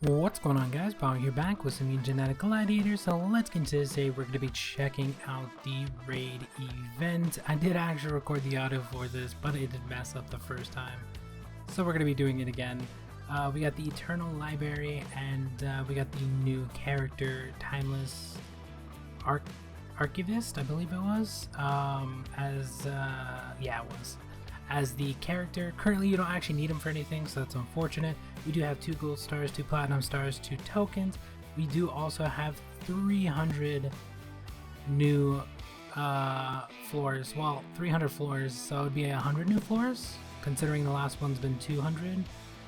What's going on, guys? Bao here, back with some genetic gladiators. So let's get into this. Today we're going to be checking out the raid event. I did actually record the audio for this, but it did mess up the first time, so we're going to be doing it again. We got the Eternal Library, and we got the new character, Timeless Archivist, I believe it was, as the character. Currently you don't actually need him for anything, so that's unfortunate. We do have 2 gold stars, 2 platinum stars, 2 tokens. We do also have 300 new floors. Well, 300 floors, so it would be 100 new floors, considering the last one's been 200.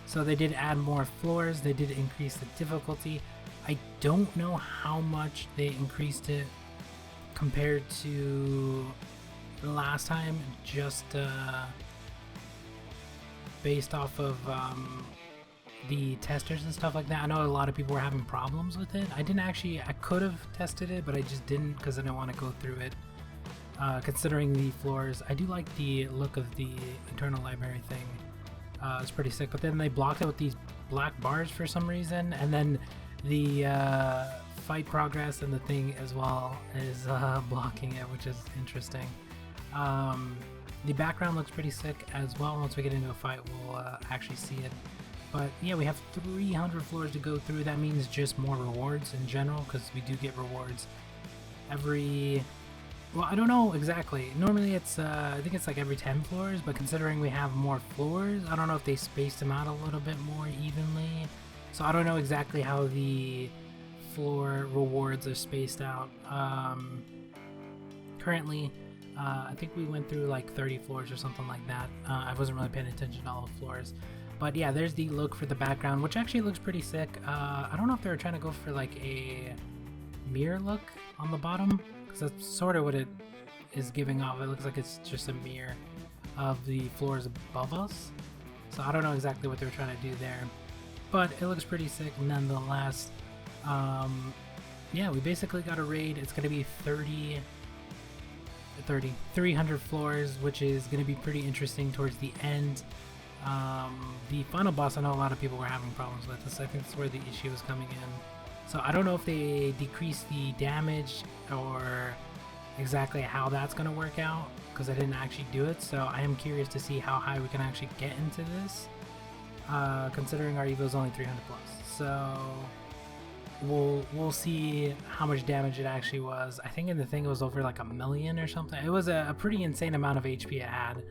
So they did add more floors, they did increase the difficulty. I don't know how much they increased it compared to the last time, just based off of the testers and stuff like that. I know a lot of people were having problems with it. I could have tested it, but I just didn't because I didn't want to go through it. Considering the floors, I do like the look of the Internal Library thing. It's pretty sick, but then they blocked it with these black bars for some reason, and then the fight progress and the thing as well is blocking it, which is interesting. The background looks pretty sick as well. Once we get into a fight, we'll actually see it. But yeah, we have 300 floors to go through. That means just more rewards in general, because we do get rewards every... Well, I don't know exactly. Normally it's, I think it's like every 10 floors, but considering we have more floors, I don't know if they spaced them out a little bit more evenly. So I don't know exactly how the floor rewards are spaced out. Currently, I think we went through like 30 floors or something like that. I wasn't really paying attention to all the floors. But yeah, there's the look for the background, which actually looks pretty sick. I don't know if they were trying to go for like a mirror look on the bottom, because that's sort of what it is giving off. It looks like it's just a mirror of the floors above us. So I don't know exactly what they're trying to do there, but it looks pretty sick nonetheless. Yeah, we basically got a raid. It's going to be 300 floors, which is going to be pretty interesting towards the end. The final boss, I know a lot of people were having problems with this. I think that's where the issue was coming in. So I don't know if they decrease the damage or exactly how that's going to work out, because I didn't actually do it. So I am curious to see how high we can actually get into this, considering our Evo is only 300 plus. So we'll see how much damage it actually was. I think in the thing it was over like 1 million or something. It was a pretty insane amount of HP it had.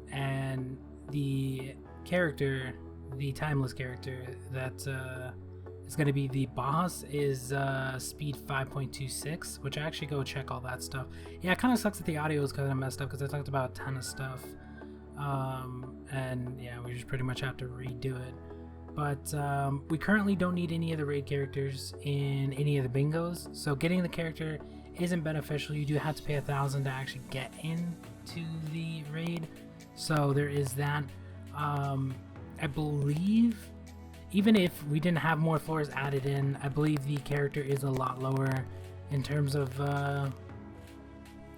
And the character, the Timeless character that is going to be the boss, is speed 5.26, which I actually go check all that stuff. Yeah, it kind of sucks that the audio is kind of messed up, because I talked about a ton of stuff. And yeah, we just pretty much have to redo it. But we currently don't need any of the raid characters in any of the bingos, so getting the character isn't beneficial. You do have to pay 1,000 to actually get into the raid, so there is that. I believe even if we didn't have more floors added in, I believe the character is a lot lower in terms of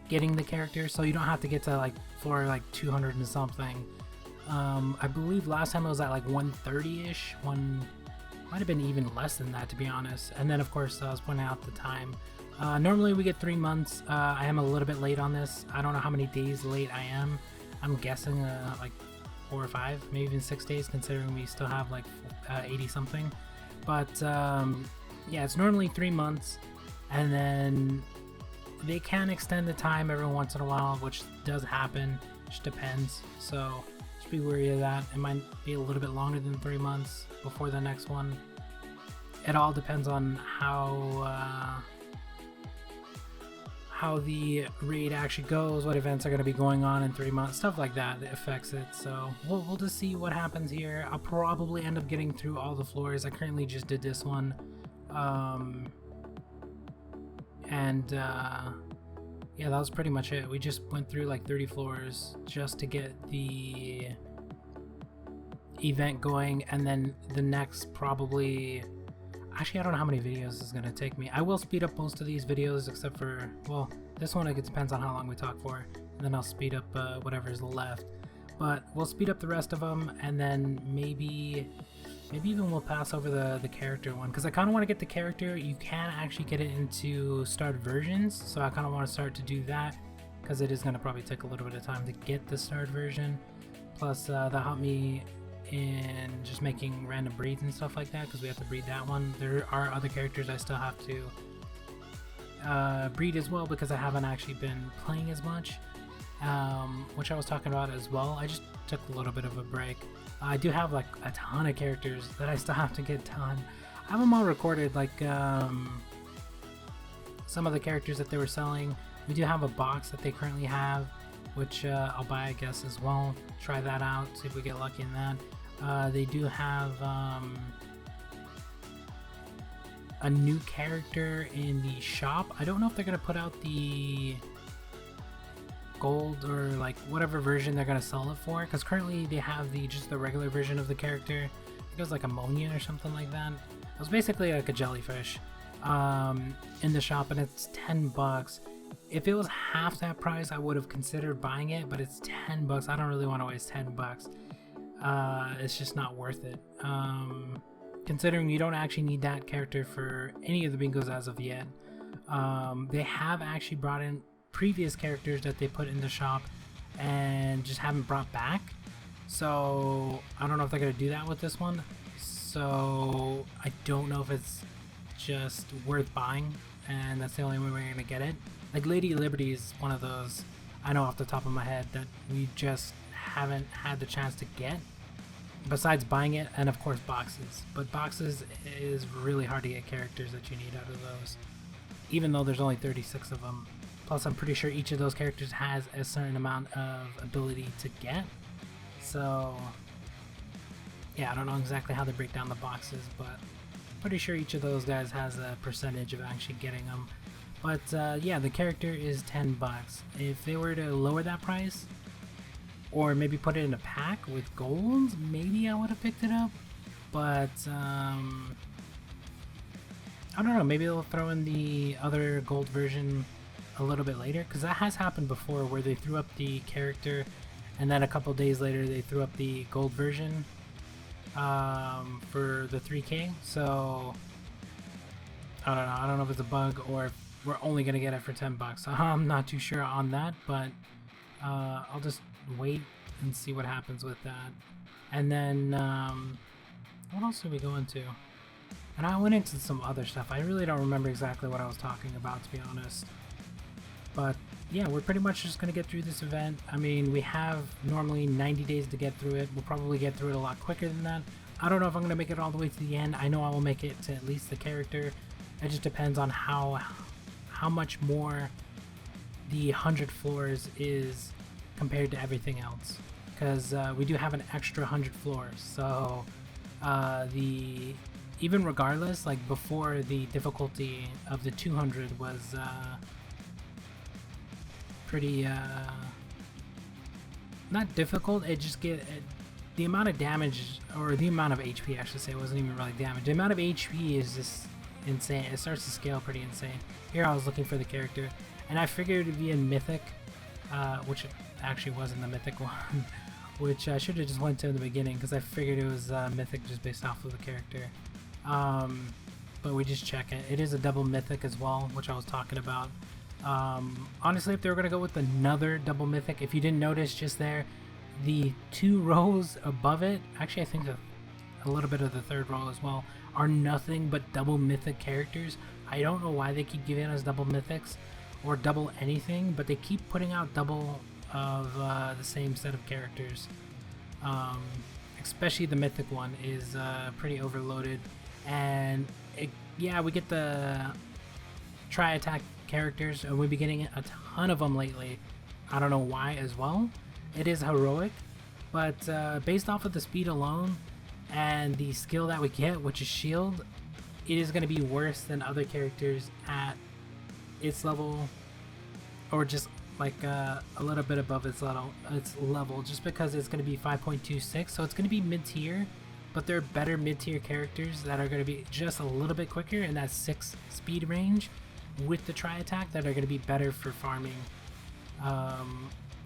getting the character, so you don't have to get to like floor like 200 and something. I believe last time it was at like 130-ish, might have been even less than that, to be honest. And then of course I was pointing out the time. Normally we get 3 months. I am a little bit late on this. I don't know how many days late I am. I'm guessing like 4 or 5, maybe even 6 days, considering we still have like 80 something. But yeah, it's normally 3 months, and then they can extend the time every once in a while, which does happen. Just depends. So just be wary of that. It might be a little bit longer than 3 months before the next one. It all depends on how the raid actually goes, what events are going to be going on in 3 months, stuff like that affects it. So we'll just see what happens here. I'll probably end up getting through all the floors. I currently just did this one, yeah, that was pretty much it. We just went through like 30 floors just to get the event going, and then the next probably... Actually, I don't know how many videos this is going to take me. I will speed up most of these videos, except for, well, this one, it depends on how long we talk for, and then I'll speed up whatever's left. But we'll speed up the rest of them, and then maybe Maybe even we'll pass over the character one, because I kind of want to get the character. You can actually get it into started versions, so I kind of want to start to do that, because it is going to probably take a little bit of time to get the started version. Plus that helped me in just making random breeds and stuff like that, because we have to breed that one. There are other characters I still have to breed as well, because I haven't actually been playing as much, which I was talking about as well. I just took a little bit of a break. I do have like a ton of characters that I still have to get done. I have them all recorded, like some of the characters that they were selling. We do have a box that they currently have, which I'll buy, I guess, as well. Try that out, see if we get lucky in that. They do have a new character in the shop. I don't know if they're gonna put out the gold or like whatever version they're gonna sell it for, because currently they have just the regular version of the character. I think it was like ammonia or something like that. It was basically like a jellyfish in the shop, and it's $10. If it was half that price, I would have considered buying it, but it's $10. I don't really want to waste $10. It's just not worth it. Considering you don't actually need that character for any of the bingos as of yet. They have actually brought in previous characters that they put in the shop and just haven't brought back. So I don't know if they're going to do that with this one. So I don't know if it's just worth buying, and that's the only way we're going to get it. Like Lady Liberty is one of those I know off the top of my head that we just haven't had the chance to get, besides buying it, and of course boxes. But boxes is really hard to get characters that you need out of those, even though there's only 36 of them. Plus I'm pretty sure each of those characters has a certain amount of ability to get. So yeah, I don't know exactly how they break down the boxes, but pretty sure each of those guys has a percentage of actually getting them. But yeah, the character is $10. If they were to lower that price, or maybe put it in a pack with golds, maybe I would have picked it up. But I don't know, maybe they'll throw in the other gold version a little bit later, because that has happened before where they threw up the character and then a couple days later they threw up the gold version for the 3K. So I don't know. I don't know if it's a bug or if we're only gonna get it for $10. I'm not too sure on that, but I'll just wait and see what happens with that. And then what else did we go into? And I went into some other stuff. I really don't remember exactly what I was talking about, to be honest. But yeah, we're pretty much just gonna get through this event. I mean, we have normally 90 days to get through it. We'll probably get through it a lot quicker than that. I don't know if I'm gonna make it all the way to the end. I know I will make it to at least the character. It just depends on how much more the 100 floors is compared to everything else, because we do have an extra 100 floors. So even regardless, like before, the difficulty of the 200 was pretty not difficult. It just the amount of damage, or the amount of HP I should say, it wasn't even really damage. The amount of HP is just insane. It starts to scale pretty insane. Here I was looking for the character, and I figured it'd be in Mythic, which it actually was in the Mythic one, which I should have just went to in the beginning, because I figured it was Mythic just based off of the character. But we just check it. It is a double Mythic as well, which I was talking about. Honestly, if they were going to go with another double Mythic, if you didn't notice just there, the 2 rows above it, actually I think a little bit of the 3rd row as well, are nothing but double Mythic characters. I don't know why they keep giving us double Mythics or double anything, but they keep putting out double of the same set of characters. Especially the Mythic one is pretty overloaded, and yeah, we get the tri-attack characters, and we've been getting a ton of them lately. I don't know why as well. It is heroic, but based off of the speed alone and the skill that we get, which is shield, it is going to be worse than other characters at its level, or just like a little bit above its level, just because it's going to be 5.26, so it's going to be mid-tier, but there are better mid-tier characters that are going to be just a little bit quicker in that 6 speed range with the tri-attack, that are going to be better for farming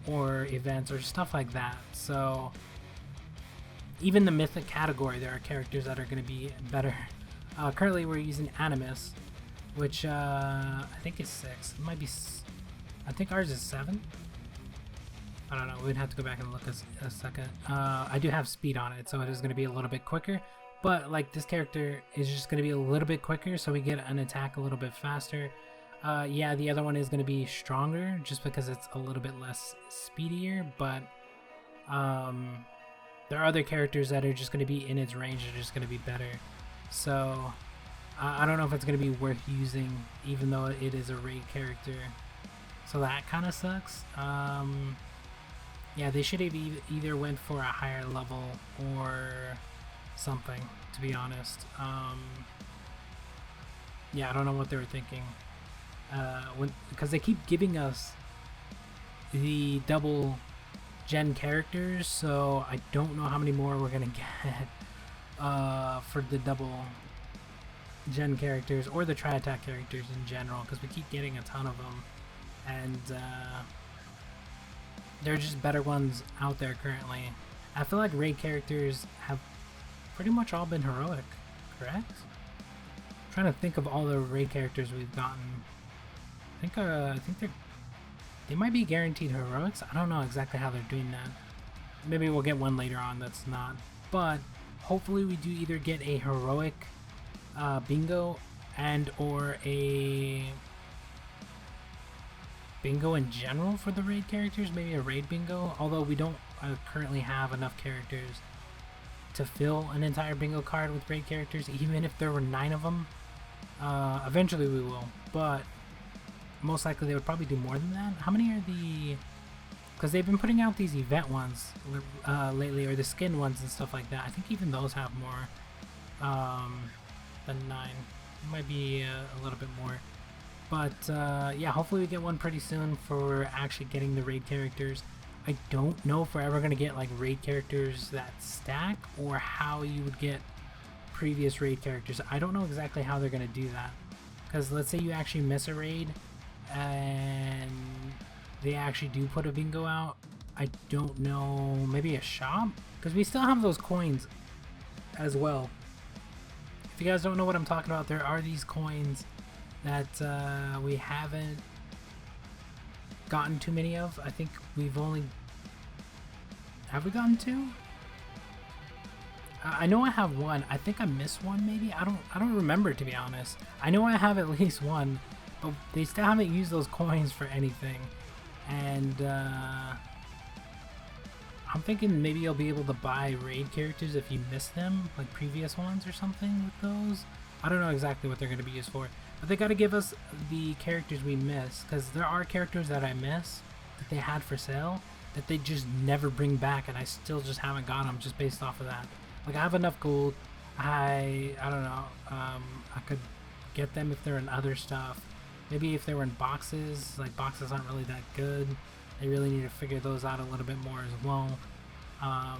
or events or stuff like that. So even the mythic category, there are characters that are going to be better. Currently we're using Animus, which I think is 6. It might be, I think ours is 7. I don't know, we'd have to go back and look a second. I do have speed on it, so it is going to be a little bit quicker. But like this character is just going to be a little bit quicker, so we get an attack a little bit faster. Yeah, the other one is going to be stronger just because it's a little bit less speedier, but there are other characters that are just going to be in its range, are just going to be better. So I don't know if it's going to be worth using, even though it is a raid character. So that kind of sucks. Yeah, they should have either went for a higher level or something, to be honest. Yeah, I don't know what they were thinking. Because they keep giving us the double gen characters, so I don't know how many more we're gonna get for the double gen characters or the tri-attack characters in general, because we keep getting a ton of them, and there are just better ones out there currently. I feel like raid characters have pretty much all been heroic, correct? I'm trying to think of all the raid characters we've gotten. I think they might be guaranteed heroics. I don't know exactly how they're doing that. Maybe we'll get one later on that's not. But hopefully we do either get a heroic bingo and or a bingo in general for the raid characters. Maybe a raid bingo, although we don't currently have enough characters to fill an entire bingo card with raid characters, even if there were 9 of them. Eventually we will, but most likely they would probably do more than that. How many are the... Because they've been putting out these event ones lately, or the skin ones and stuff like that. I think even those have more than 9. It might be a little bit more. But yeah, hopefully we get one pretty soon for actually getting the raid characters. I don't know if we're ever going to get like raid characters that stack, or how you would get previous raid characters. I don't know exactly how they're going to do that. Because let's say you actually miss a raid and they actually do put a bingo out. I don't know, maybe a shop? Because we still have those coins as well. If you guys don't know what I'm talking about, there are these coins that we haven't gotten too many of. I think we've only... Have we gotten 2? I know I have 1. I think I missed 1 maybe. I don't remember, to be honest. I know I have at least 1, but they still haven't used those coins for anything. And I'm thinking maybe you'll be able to buy raid characters if you miss them, like previous ones or something with those. I don't know exactly what they're going to be used for, but they got to give us the characters we miss, because there are characters that I miss that they had for sale that they just never bring back, and I still just haven't got them just based off of that. Like, I have enough gold. I don't know. I could get them if they're in other stuff. Maybe if they were in boxes. Like, boxes aren't really that good. They really need to figure those out a little bit more as well. I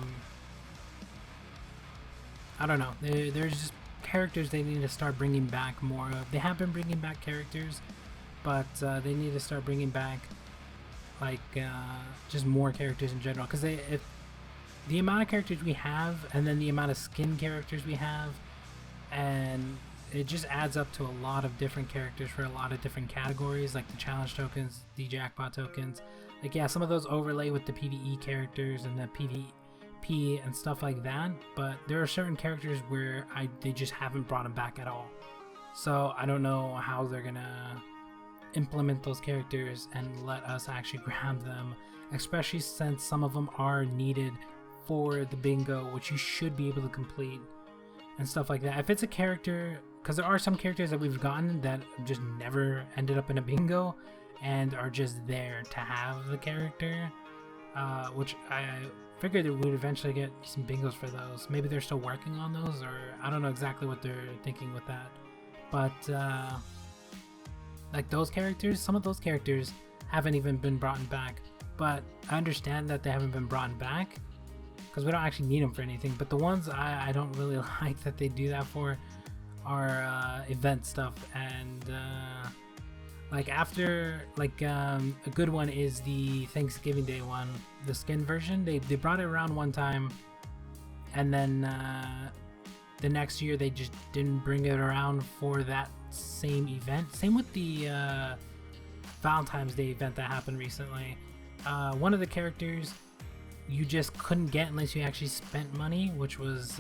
don't know. There's just characters they need to start bringing back more of. They have been bringing back characters, but they need to start bringing back like just more characters in general. Because if the amount of characters we have, and then the amount of skin characters we have, and it just adds up to a lot of different characters for a lot of different categories, like the challenge tokens, the jackpot tokens. Like, yeah, some of those overlay with the PvE characters and the PvP and stuff like that, but there are certain characters where they just haven't brought them back at all. So I don't know how they're gonna implement those characters and let us actually grab them, especially since some of them are needed for the bingo, which you should be able to complete and stuff like that. If it's a character, because there are some characters that we've gotten that just never ended up in a bingo and are just there to have the character, which I figured that we'd eventually get some bingos for those. Maybe they're still working on those, or I don't know exactly what they're thinking with that. But like those characters, some of those characters haven't even been brought back, but I understand that they haven't been brought back because we don't actually need them for anything. But the ones I don't really like that they do that for are event stuff, and like after, like a good one is the Thanksgiving Day one, the skin version. They brought it around one time, and then the next year they just didn't bring it around for that same event. Same with the Valentine's Day event that happened recently. One of the characters you just couldn't get unless you actually spent money, which is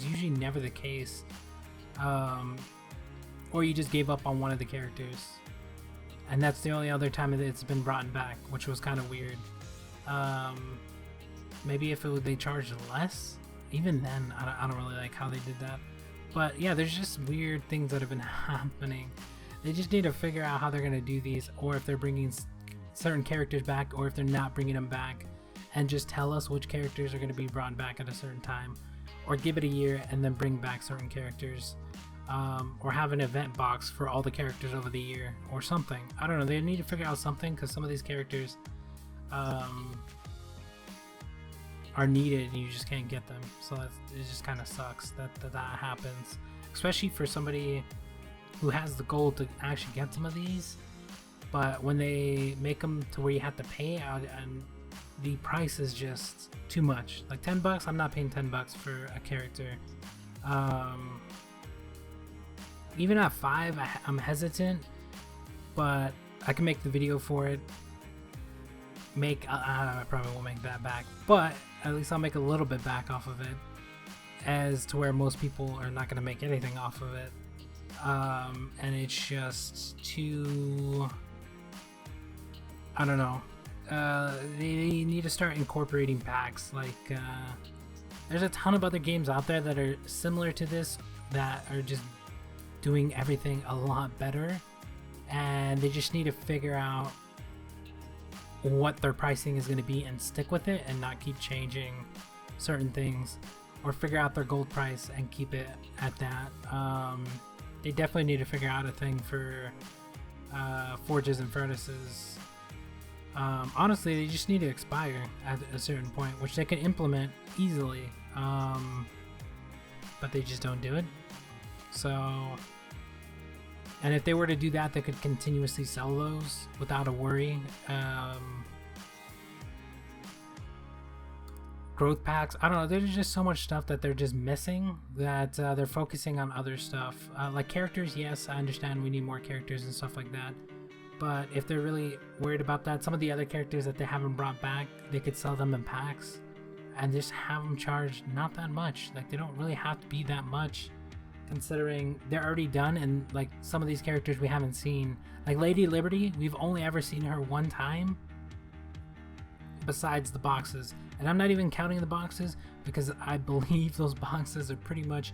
usually never the case. Or you just gave up on one of the characters, and that's the only other time that it's been brought back, which was kind of weird. Maybe if they charged less, even then I don't really like how they did that. But yeah, there's just weird things that have been happening. They just need to figure out how they're going to do these, or if they're bringing certain characters back, or if they're not bringing them back, and just tell us which characters are going to be brought back at a certain time, or give it a year and then bring back certain characters, or have an event box for all the characters over the year or something. I don't know, they need to figure out something, because some of these characters are needed and you just can't get them, so it just kind of sucks that happens, especially for somebody who has the goal to actually get some of these. But when they make them to where you have to pay out, and the price is just too much, like $10, I'm not paying $10 for a character. Even at $5, I'm hesitant, but I can make the video for it. I probably won't make that back, but at least I'll make a little bit back off of it, as to where most people are not going to make anything off of it. And it's just too, I don't know. They need to start incorporating packs. Like, there's a ton of other games out there that are similar to this, that are just doing everything a lot better, and they just need to figure out what their pricing is going to be and stick with it, and not keep changing certain things, or figure out their gold price and keep it at that. They definitely need to figure out a thing for forges and furnaces. Honestly, they just need to expire at a certain point, which they can implement easily, but they just don't do it. So, and if they were to do that, they could continuously sell those without a worry. Growth packs, I don't know, there's just so much stuff that they're just missing, that they're focusing on other stuff. Like characters, yes, I understand we need more characters and stuff like that, but if they're really worried about that, some of the other characters that they haven't brought back, they could sell them in packs and just have them charged not that much. Like, they don't really have to be that much, considering they're already done. And like, some of these characters we haven't seen, like Lady Liberty, we've only ever seen her one time besides the boxes, and I'm not even counting the boxes, because I believe those boxes are pretty much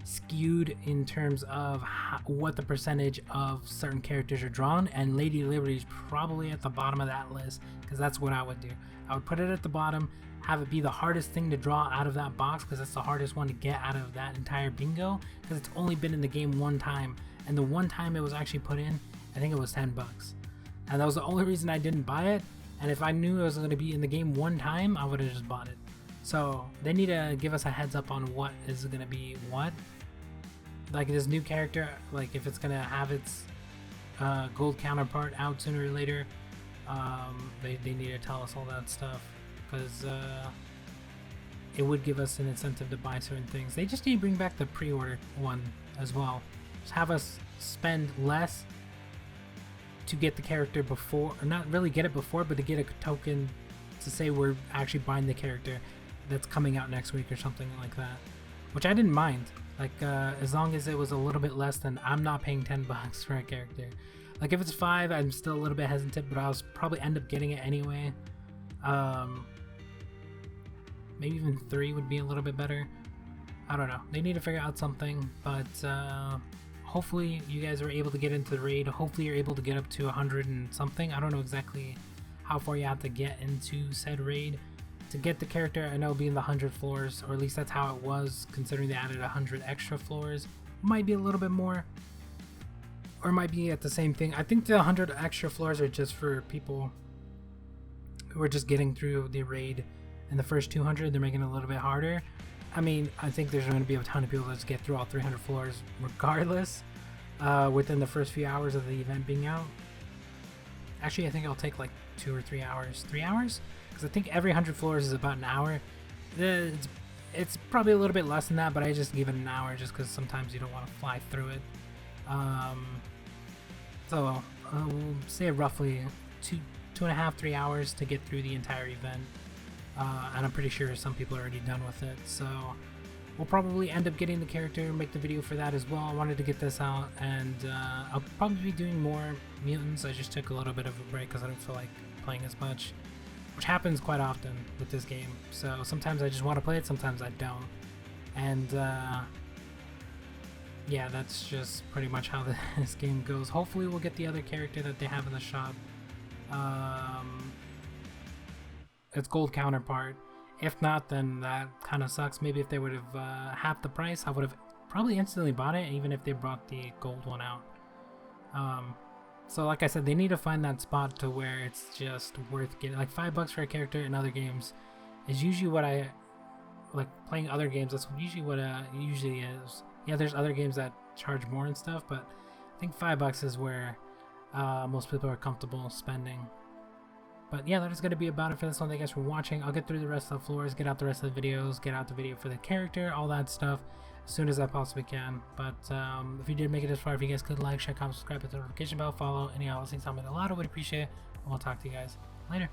skewed in terms of what the percentage of certain characters are drawn, and Lady Liberty is probably at the bottom of that list, because that's what I would do. I would put it at the bottom, have it be the hardest thing to draw out of that box, because that's the hardest one to get out of that entire bingo, because it's only been in the game one time, and the one time it was actually put in, I think it was $10, and that was the only reason I didn't buy it. And if I knew it was going to be in the game one time, I would have just bought it. So they need to give us a heads up on what is going to be what. Like this new character, like if it's going to have its gold counterpart out sooner or later, they need to tell us all that stuff, because it would give us an incentive to buy certain things. They just need to bring back the pre-order one as well. Just have us spend less to get the character before, or not really get it before, but to get a token to say we're actually buying the character that's coming out next week or something like that, which I didn't mind. Like, as long as it was a little bit less than, I'm not paying $10 for a character. Like if it's $5, I'm still a little bit hesitant, but I'll probably end up getting it anyway. Maybe even $3 would be a little bit better. I don't know, they need to figure out something, but hopefully you guys are able to get into the raid. Hopefully you're able to get up to 100 and something. I don't know exactly how far you have to get into said raid to get the character. I know it'll be in the 100 floors, or at least that's how it was, considering they added 100 extra floors. Might be a little bit more, or might be at the same thing. I think the 100 extra floors are just for people who are just getting through the raid, and the first 200 they're making it a little bit harder. I mean, I think there's going to be a ton of people that just get through all 300 floors regardless, within the first few hours of the event being out. Actually, I think it'll take like 2 or 3 hours. 3 hours? Because I think every 100 floors is about an hour. It's probably a little bit less than that, but I just give it an hour just because sometimes you don't want to fly through it. So we'll say roughly 2.5, 3 hours to get through the entire event. And I'm pretty sure some people are already done with it. So we'll probably end up getting the character, make the video for that as well. I wanted to get this out, and I'll probably be doing more Mutants. I just took a little bit of a break because I don't feel like playing as much, which happens quite often with this game. So sometimes I just want to play it, sometimes I don't. And yeah, that's just pretty much how this game goes. Hopefully we'll get the other character that they have in the shop. Its gold counterpart. If not, then that kind of sucks. Maybe if they would have halved the price, I would have probably instantly bought it, even if they brought the gold one out. So like I said, they need to find that spot to where it's just worth getting. Like $5 for a character in other games is usually what I like playing other games. That's usually what it usually is. Yeah, there's other games that charge more and stuff, but I think $5 is where most people are comfortable spending. But yeah, that is going to be about it for this one. Thank you guys for watching. I'll get through the rest of the floors, get out the rest of the videos, get out the video for the character, all that stuff as soon as I possibly can. But if you did make it this far, if you guys could like, share, comment, subscribe, hit the notification bell, follow, any of those things, I'll make a lot. I would appreciate it. And we'll talk to you guys later.